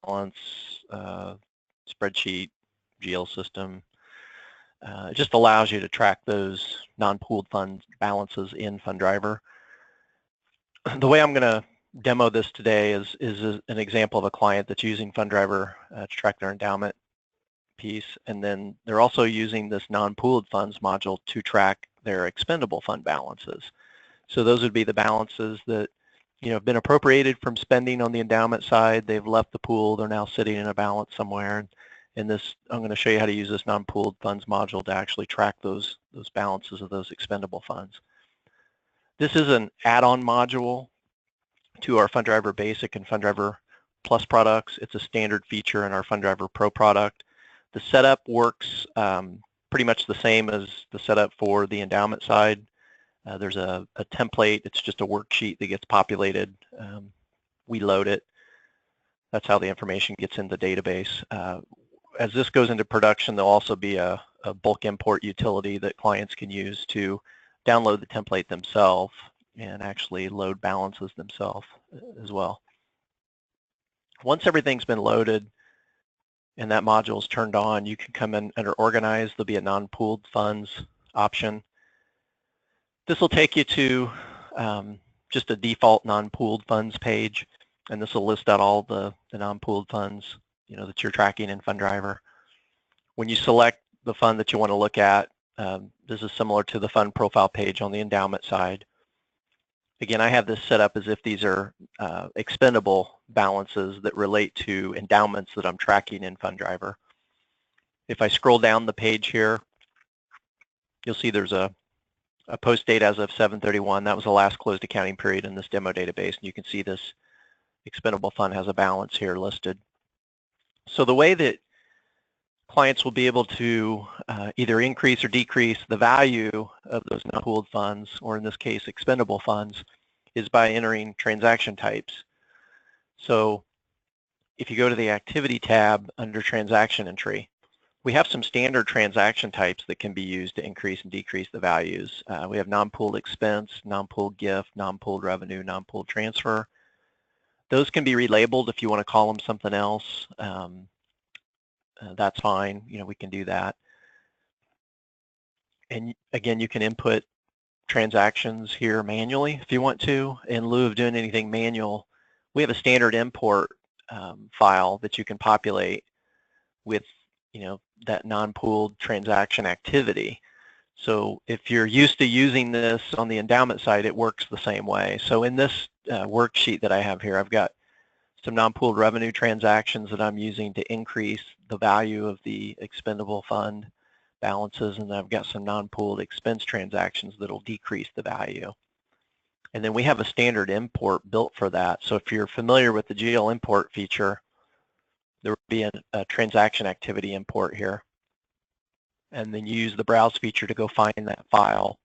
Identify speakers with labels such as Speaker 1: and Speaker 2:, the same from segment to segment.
Speaker 1: balance, spreadsheet, GL system. It just allows you to track those non-pooled fund balances in Fundriver. The way I'm going to demo this today is an example of a client that's using Fundriver to track their endowment piece, and then they're also using this non-pooled funds module to track their expendable fund balances. So those would be the balances that have been appropriated from spending on the endowment side. They've left the pool. They're now sitting in a balance somewhere. And this, I'm going to show you how to use this non-pooled funds module to actually track those balances of those expendable funds. This is an add-on module to our Fundriver Basic and Fundriver Plus products. It's a standard feature in our Fundriver Pro product. The setup works pretty much the same as the setup for the endowment side. There's a template. It's just a worksheet that gets populated. We load it. That's how the information gets in the database. As this goes into production, there'll also be a bulk import utility that clients can use to download the template themselves and actually load balances themselves as well. Once everything's been loaded and that module is turned on, you can come in under Organize. There'll be a non-pooled funds option. This will take you to just a default non-pooled funds page, and this will list out all the non-pooled funds that you're tracking in Fundriver. When you select the fund that you want to look at, this is similar to the fund profile page on the endowment side. Again, I have this set up as if these are expendable balances that relate to endowments that I'm tracking in Fundriver. If I scroll down the page here, you'll see there's a post date as of 7/31. That was the last closed accounting period in this demo database, and you can see this expendable fund has a balance here listed. So the way that clients will be able to either increase or decrease the value of those non-pooled funds, or in this case expendable funds, is by entering transaction types. So if you go to the Activity tab under Transaction Entry, we have some standard transaction types that can be used to increase and decrease the values. We have non-pooled expense, non-pooled gift, non-pooled revenue, non-pooled transfer. Those can be relabeled if you want to call them something else. That's fine. We can do that. And again, you can input transactions here manually if you want to. In lieu of doing anything manual, we have a standard import file that you can populate with that non-pooled transaction activity. So if you're used to using this on the endowment side, it works the same way. So in this worksheet that I have here, I've got some non-pooled revenue transactions that I'm using to increase the value of the expendable fund balances, and I've got some non-pooled expense transactions that'll decrease the value. And then we have a standard import built for that. So if you're familiar with the GL import feature, there will be a transaction activity import here. And then you use the browse feature to go find that file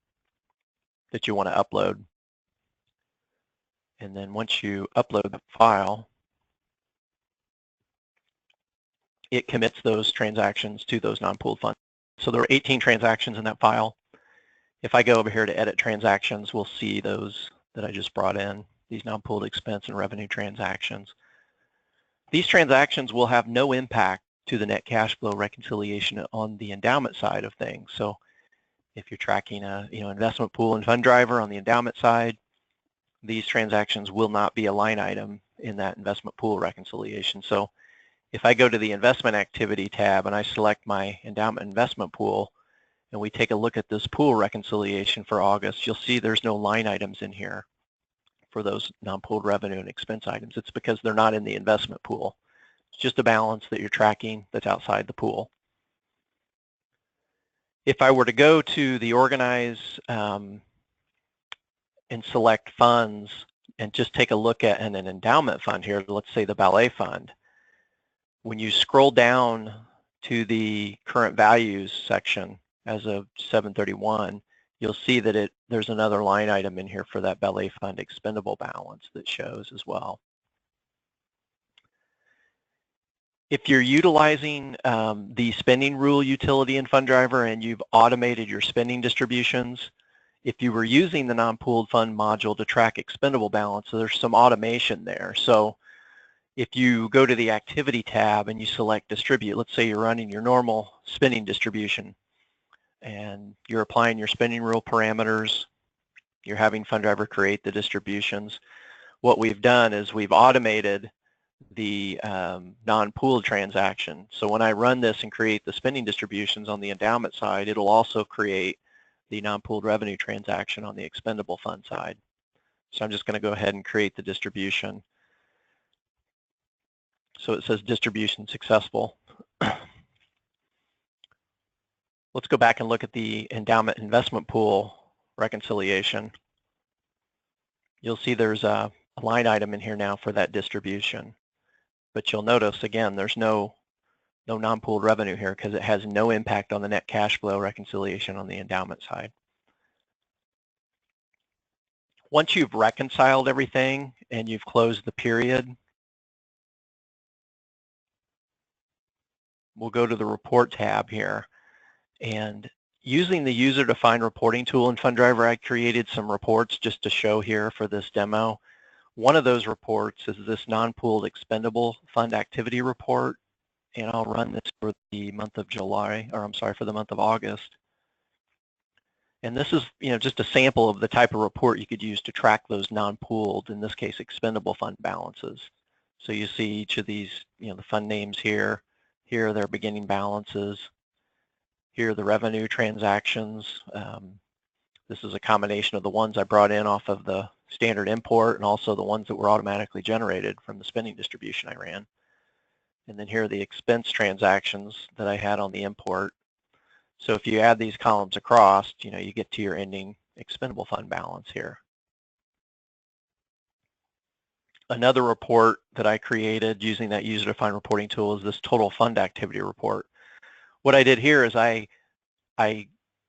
Speaker 1: that you want to upload. And then once you upload the file, it commits those transactions to those non-pooled funds. So there are 18 transactions in that file. If I go over here to edit transactions, we'll see those that I just brought in, these non-pooled expense and revenue transactions. These transactions will have no impact to the net cash flow reconciliation on the endowment side of things. So if you're tracking a investment pool and Fundriver on the endowment side, these transactions will not be a line item in that investment pool reconciliation. So if I go to the Investment Activity tab and I select my endowment investment pool, and we take a look at this pool reconciliation for August, you'll see there's no line items in here for those non-pooled revenue and expense items. It's because they're not in the investment pool. It's just a balance that you're tracking that's outside the pool. If I were to go to the Organize and select funds and just take a look at an endowment fund here, let's say the ballet fund, when you scroll down to the current values section as of 7/31, you'll see that there's another line item in here for that ballet fund expendable balance that shows as well. If you're utilizing the spending rule utility in Fundriver and you've automated your spending distributions, if you were using the non-pooled fund module to track expendable balance, there's some automation there. So if you go to the Activity tab and you select Distribute, let's say you're running your normal spending distribution and you're applying your spending rule parameters, you're having Fundriver create the distributions. What we've done is we've automated the non-pooled transaction. So when I run this and create the spending distributions on the endowment side, it'll also create the non-pooled revenue transaction on the expendable fund side. So I'm just going to go ahead and create the distribution. So it says distribution successful. Let's go back and look at the endowment investment pool reconciliation. You'll see there's a line item in here now for that distribution. But you'll notice, again, there's no non-pooled revenue here because it has no impact on the net cash flow reconciliation on the endowment side. Once you've reconciled everything and you've closed the period, we'll go to the Report tab here. And using the user-defined reporting tool in Fundriver, I created some reports just to show here for this demo. One of those reports is this non-pooled expendable fund activity report, and I'll run this for the month of July, or I'm sorry, for the month of August. And this is, just a sample of the type of report you could use to track those non-pooled, in this case, expendable fund balances. So you see each of these, the fund names here. Here are their beginning balances. Here are the revenue transactions. This is a combination of the ones I brought in off of the standard import and also the ones that were automatically generated from the spending distribution I ran. And then here are the expense transactions that I had on the import. So if you add these columns across, you get to your ending expendable fund balance here. Another report that I created using that user-defined reporting tool is this total fund activity report. What I did here is I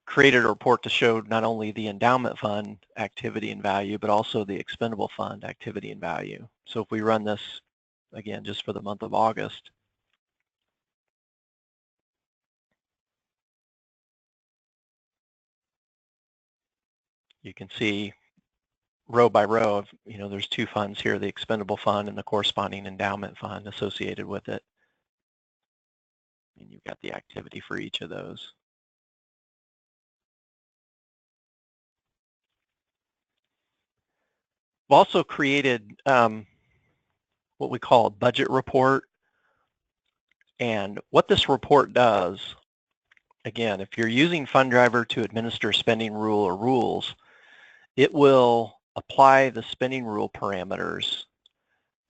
Speaker 1: created a report to show not only the endowment fund activity and value, but also the expendable fund activity and value. So if we run this, again, just for the month of August, you can see row by row, there's two funds here, the expendable fund and the corresponding endowment fund associated with it. And you've got the activity for each of those. We've also created what we call a budget report. And what this report does, again, if you're using Fundriver to administer spending rule or rules, it will apply the spending rule parameters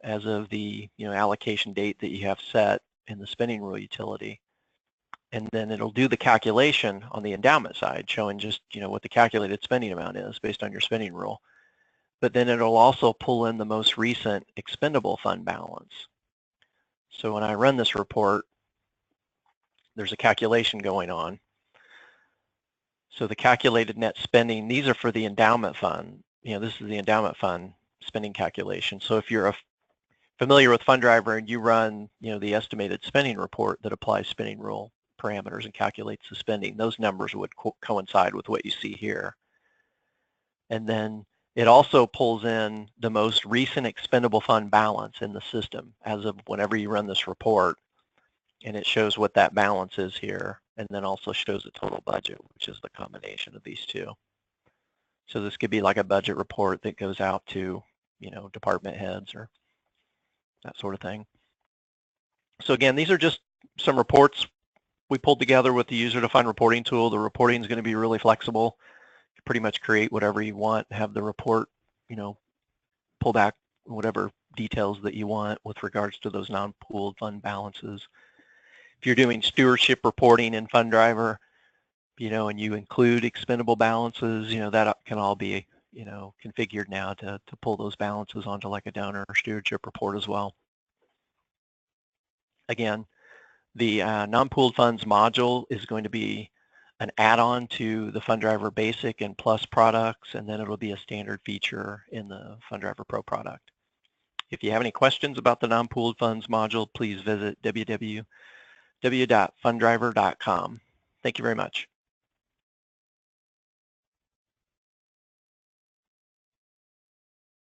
Speaker 1: as of the allocation date that you have set in the spending rule utility. And then it'll do the calculation on the endowment side, showing just what the calculated spending amount is based on your spending rule. But then it'll also pull in the most recent expendable fund balance. So when I run this report, there's a calculation going on. So the calculated net spending, these are for the endowment fund. This is the endowment fund spending calculation. So if you're familiar with Fundriver and you run, the estimated spending report that applies spending rule parameters and calculates the spending, those numbers would coincide with what you see here. And then it also pulls in the most recent expendable fund balance in the system as of whenever you run this report. And it shows what that balance is here, and then also shows the total budget, which is the combination of these two. So this could be like a budget report that goes out to, department heads or that sort of thing. So again, these are just some reports we pulled together with the user-defined reporting tool. The reporting is going to be really flexible. You pretty much create whatever you want, have the report, pull back whatever details that you want with regards to those non-pooled fund balances. If you're doing stewardship reporting in Fundriver, and you include expendable balances, that can all be, configured now to pull those balances onto like a donor or stewardship report as well. Again, the non-pooled funds module is going to be an add-on to the Fundriver Basic and Plus products, and then it'll be a standard feature in the Fundriver Pro product. If you have any questions about the non-pooled funds module, please visit www.fundriver.com. Thank you very much.